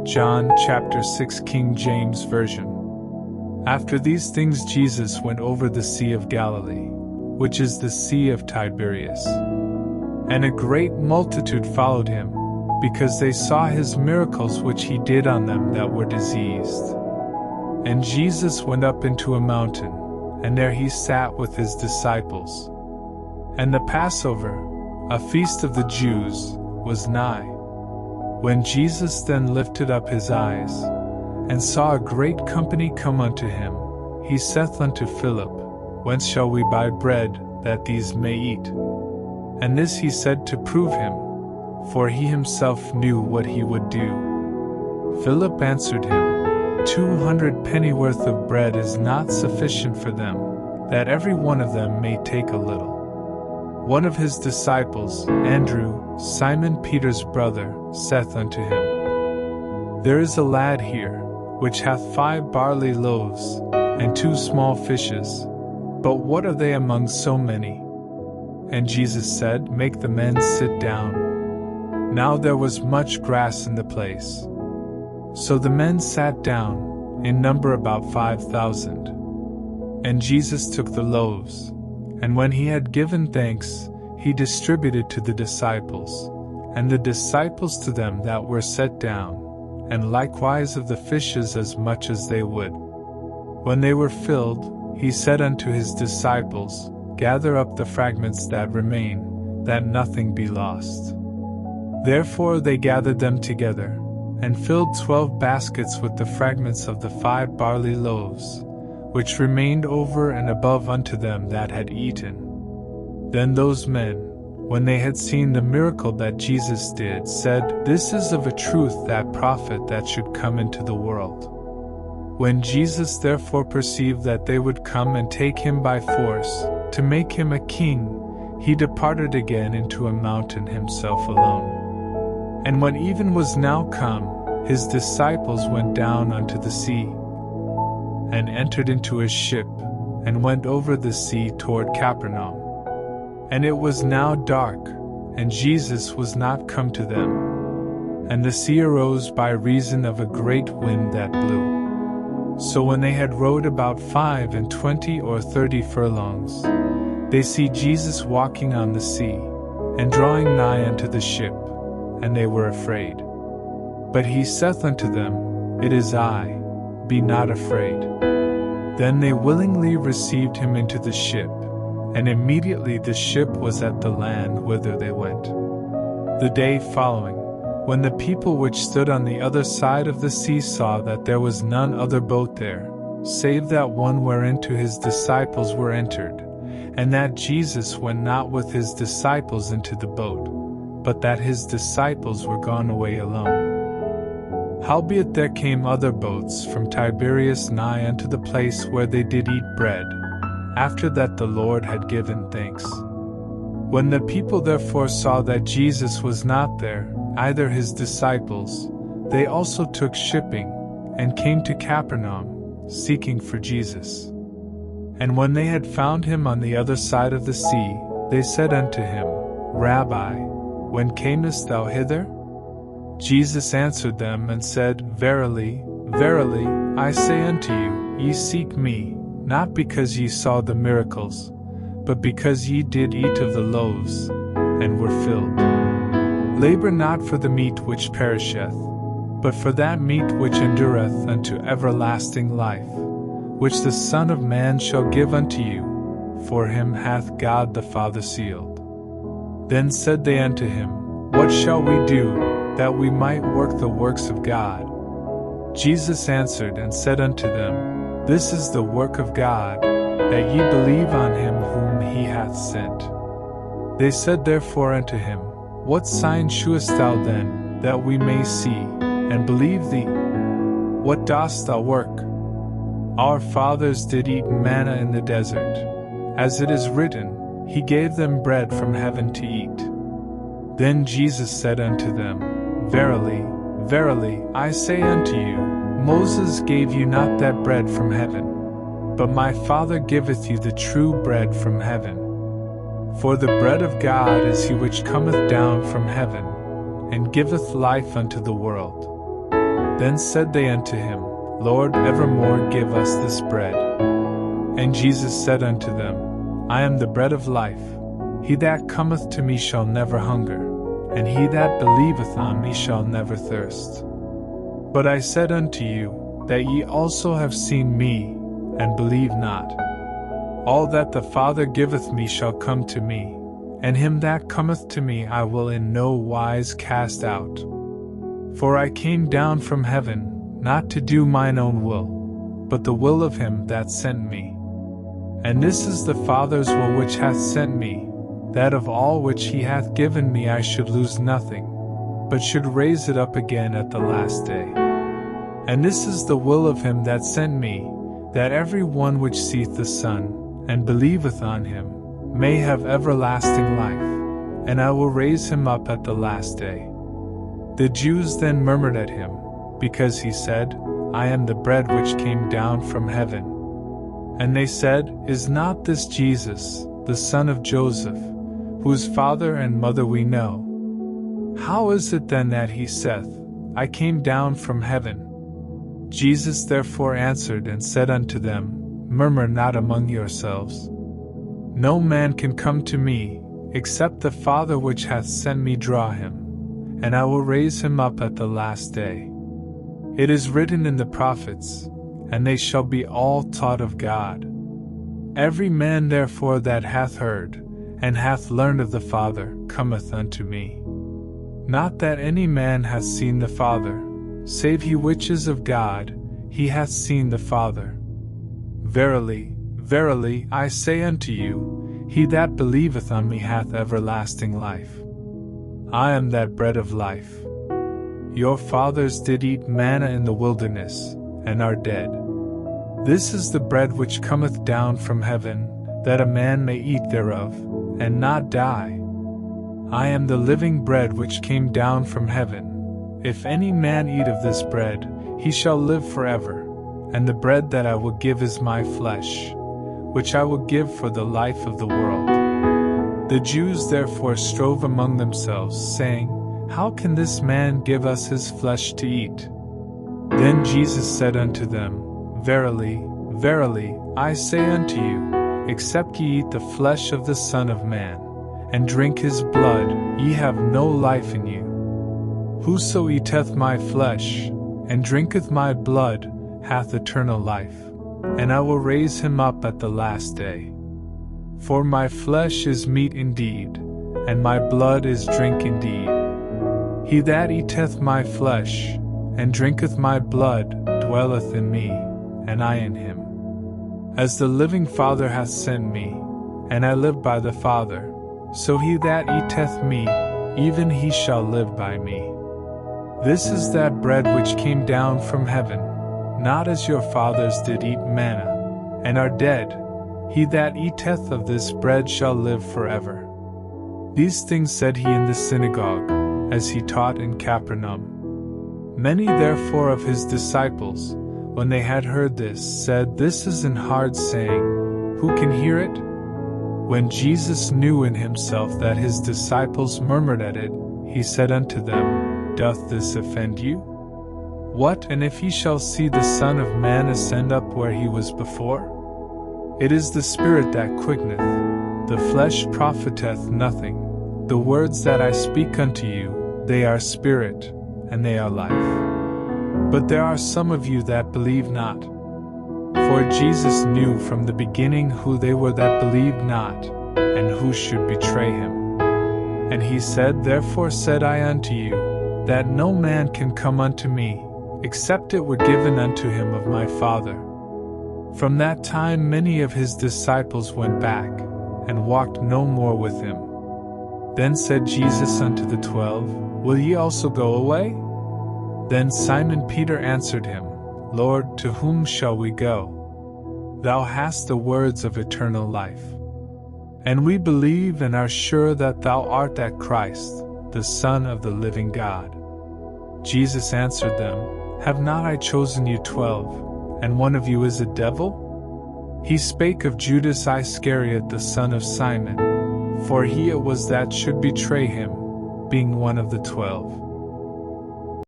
John chapter 6 King James Version. After these things Jesus went over the Sea of Galilee, which is the Sea of Tiberias. And a great multitude followed him, because they saw his miracles which he did on them that were diseased. And Jesus went up into a mountain, and there he sat with his disciples. And the Passover, a feast of the Jews, was nigh. When Jesus then lifted up his eyes, and saw a great company come unto him, he saith unto Philip, Whence shall we buy bread, that these may eat? And this he said to prove him, for he himself knew what he would do. Philip answered him, 200 pennyworth of bread is not sufficient for them, that every one of them may take a little. One of his disciples, Andrew, Simon Peter's brother, saith unto him, There is a lad here, which hath 5 barley loaves, and 2 small fishes, but what are they among so many? And Jesus said, Make the men sit down. Now there was much grass in the place. So the men sat down, in number about 5,000. And Jesus took the loaves, and when he had given thanks, he distributed to the disciples, and the disciples to them that were set down, and likewise of the fishes as much as they would. When they were filled, he said unto his disciples, Gather up the fragments that remain, that nothing be lost. Therefore they gathered them together, and filled 12 baskets with the fragments of the 5 barley loaves, which remained over and above unto them that had eaten. Then those men, when they had seen the miracle that Jesus did, said, This is of a truth that prophet that should come into the world. When Jesus therefore perceived that they would come and take him by force, to make him a king, he departed again into a mountain himself alone. And when even was now come, his disciples went down unto the sea, and entered into a ship, and went over the sea toward Capernaum. And it was now dark, and Jesus was not come to them. And the sea arose by reason of a great wind that blew. So when they had rowed about 25 or 30 furlongs, they see Jesus walking on the sea, and drawing nigh unto the ship, and they were afraid. But he saith unto them, It is I, be not afraid. Then they willingly received him into the ship, and immediately the ship was at the land whither they went. The day following, when the people which stood on the other side of the sea saw that there was none other boat there, save that one whereinto his disciples were entered, and that Jesus went not with his disciples into the boat, but that his disciples were gone away alone. Howbeit there came other boats from Tiberias nigh unto the place where they did eat bread, after that the Lord had given thanks. When the people therefore saw that Jesus was not there, either his disciples, they also took shipping, and came to Capernaum, seeking for Jesus. And when they had found him on the other side of the sea, they said unto him, Rabbi, when camest thou hither? Jesus answered them and said, Verily, verily, I say unto you, ye seek me, not because ye saw the miracles, but because ye did eat of the loaves, and were filled. Labor not for the meat which perisheth, but for that meat which endureth unto everlasting life, which the Son of Man shall give unto you, for him hath God the Father sealed. Then said they unto him, What shall we do, that we might work the works of God? Jesus answered and said unto them, This is the work of God, that ye believe on him whom he hath sent. They said therefore unto him, What sign shewest thou then, that we may see, and believe thee? What dost thou work? Our fathers did eat manna in the desert. As it is written, He gave them bread from heaven to eat. Then Jesus said unto them, Verily, verily, I say unto you, Moses gave you not that bread from heaven, but my Father giveth you the true bread from heaven. For the bread of God is he which cometh down from heaven, and giveth life unto the world. Then said they unto him, Lord, evermore give us this bread. And Jesus said unto them, I am the bread of life. He that cometh to me shall never hunger, and he that believeth on me shall never thirst. But I said unto you, that ye also have seen me, and believe not. All that the Father giveth me shall come to me, and him that cometh to me I will in no wise cast out. For I came down from heaven, not to do mine own will, but the will of him that sent me. And this is the Father's will which hath sent me, that of all which he hath given me I should lose nothing, but should raise it up again at the last day. And this is the will of him that sent me, that every one which seeth the Son, and believeth on him, may have everlasting life, and I will raise him up at the last day. The Jews then murmured at him, because he said, I am the bread which came down from heaven. And they said, Is not this Jesus, the son of Joseph, whose father and mother we know? How is it then that he saith, I came down from heaven? Jesus therefore answered and said unto them, Murmur not among yourselves. No man can come to me, except the Father which hath sent me draw him, and I will raise him up at the last day. It is written in the prophets, and they shall be all taught of God. Every man therefore that hath heard, and hath learned of the Father, cometh unto me. Not that any man hath seen the Father, save he which is of God, he hath seen the Father. Verily, verily, I say unto you, he that believeth on me hath everlasting life. I am that bread of life. Your fathers did eat manna in the wilderness, and are dead. This is the bread which cometh down from heaven, that a man may eat thereof, and not die. I am the living bread which came down from heaven. If any man eat of this bread, he shall live forever. And the bread that I will give is my flesh, which I will give for the life of the world. The Jews therefore strove among themselves, saying, How can this man give us his flesh to eat? Then Jesus said unto them, Verily, verily, I say unto you, except ye eat the flesh of the Son of Man, and drink his blood, ye have no life in you. Whoso eateth my flesh, and drinketh my blood, hath eternal life, and I will raise him up at the last day. For my flesh is meat indeed, and my blood is drink indeed. He that eateth my flesh, and drinketh my blood, dwelleth in me, and I in him. As the living Father hath sent me, and I live by the Father, so he that eateth me, even he shall live by me. This is that bread which came down from heaven, not as your fathers did eat manna, and are dead. He that eateth of this bread shall live forever. These things said he in the synagogue, as he taught in Capernaum. Many therefore of his disciples, when they had heard this, said, This is an hard saying, who can hear it? When Jesus knew in himself that his disciples murmured at it, he said unto them, Doth this offend you? What, and if ye shall see the Son of Man ascend up where he was before? It is the Spirit that quickeneth, the flesh profiteth nothing. The words that I speak unto you, they are spirit, and they are life. But there are some of you that believe not. For Jesus knew from the beginning who they were that believed not, and who should betray him. And he said, Therefore said I unto you, that no man can come unto me, except it were given unto him of my Father. From that time many of his disciples went back, and walked no more with him. Then said Jesus unto the 12, Will ye also go away? Then Simon Peter answered him, Lord, to whom shall we go? Thou hast the words of eternal life. And we believe and are sure that thou art that Christ, the Son of the living God. Jesus answered them, Have not I chosen you 12, and one of you is a devil? He spake of Judas Iscariot the son of Simon, for he it was that should betray him, being one of the 12.